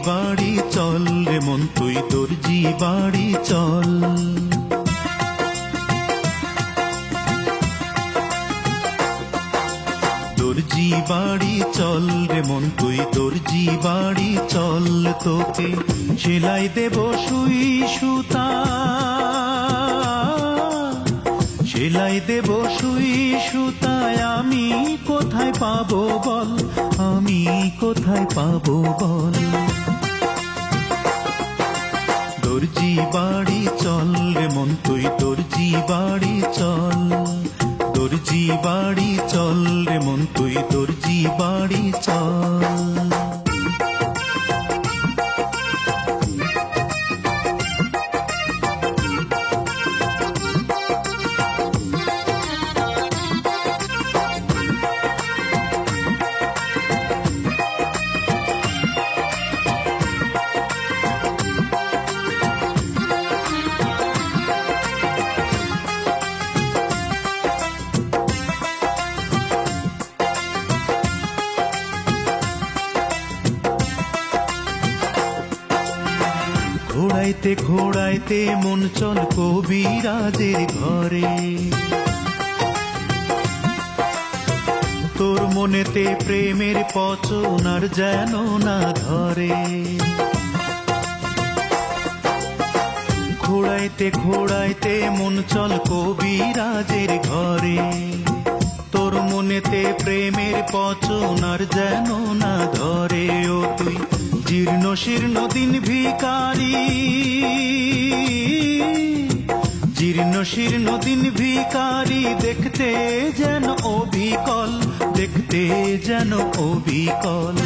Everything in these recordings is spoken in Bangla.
বাড়ি চল রে মন তুই দর্জি বাড়ি চল। দর্জি বাড়ি চল রে মন তুই দর্জি বাড়ি চল, তোকে সেলাই দেব সুই সুতা, সেলাই দেব সুই সুতায় আমি কোথায় পাবো বল, আমি কোথায় পাবো বল। দর্জি বাড়ি চল রে মন তুই দর্জি বাড়ি চল। দর্জি বাড়ি চল রে মন তুই দর্জি বাড়ি চল। ঘোড়াইতে ঘোড়াইতে মন চল কবিরাজের ঘরে, তোর মনেতে প্রেমের পচন আর যেন না ধরে। ঘোড়াইতে ঘোড়াইতে মন চল কবিরাজের ঘরে, তোর মনেতে প্রেমের পচন আর যেন না ধরে। ও তুই জীর্ণ শীর্ণ দিন ভিখারি, জীর্ণ শীর্ণ দিন ভিখারি, দেখতে যেন অবিকল, দেখতে যেন অবিকল।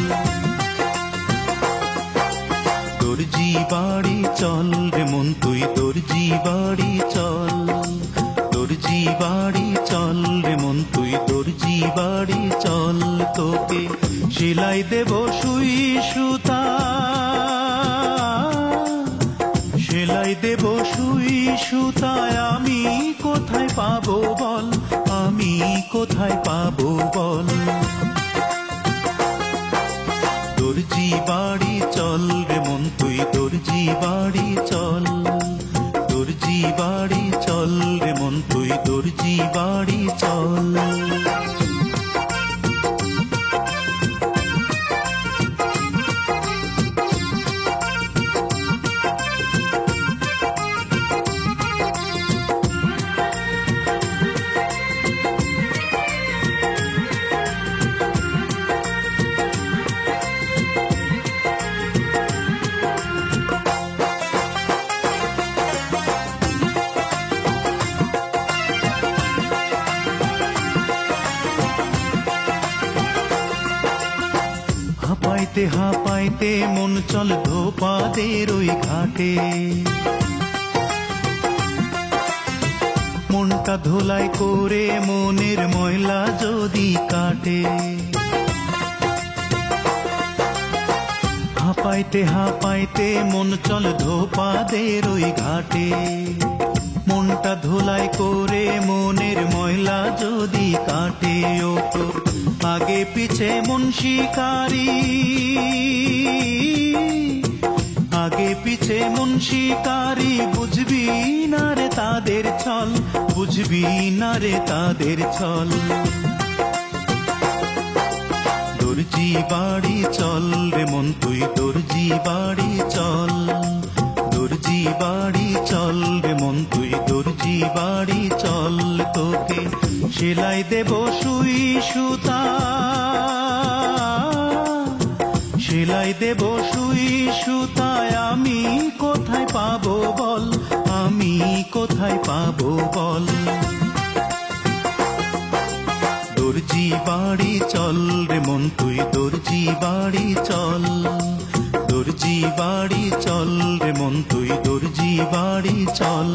দর্জি বাড়ি চল রে মন তুই দর্জি বাড়ি চল। দর্জি বাড়ি চল রে মন তুই দর্জি বাড়ি চল, তোকে সেলাই দেব সুই সুতা, সেলাই দেব সুই সুতায় আমি কোথায় পাবো বল, আমি কোথায় পাবো বল। দর্জি বাড়ি চল রে মন তুই দর্জি বাড়ি চল। দর্জি বাড়ি চল রে মন তুই দর্জি বাড়ি চল। হাঁপাইতে হাঁপাইতে মন চল ধোপাদের ওই ঘাটে, মনটা ধোলাই করে মনের ময়লা যদি কাটে। হাঁপাইতে হাঁপাইতে মন চল ধোপাদের ওই ঘাটে, মনটা ধোলাই করে মনের ময়লা যদি কাটে। ও তো আগে পিছে মন শিকারি, আগে পিছে মন শিকারি, বুঝবি না রে তাদের ছল, বুঝবি না রে তাদের ছল। দর্জি বাড়ি চল রে মন তুই দর্জি বাড়ি চল। দর্জি বাড়ি চল রে মন তুই দর্জি বাড়ি চল, তোকে সেলাই দেব সুই সুতা, সেলাই দেব সুই সুতায় আমি কোথায় পাবো বল, আমি কোথায় পাবো বল। দর্জি বাড়ি চল রে মন তুই দর্জি বাড়ি চল। দর্জি বাড়ি চল রে মন তুই দর্জি বাড়ি চল।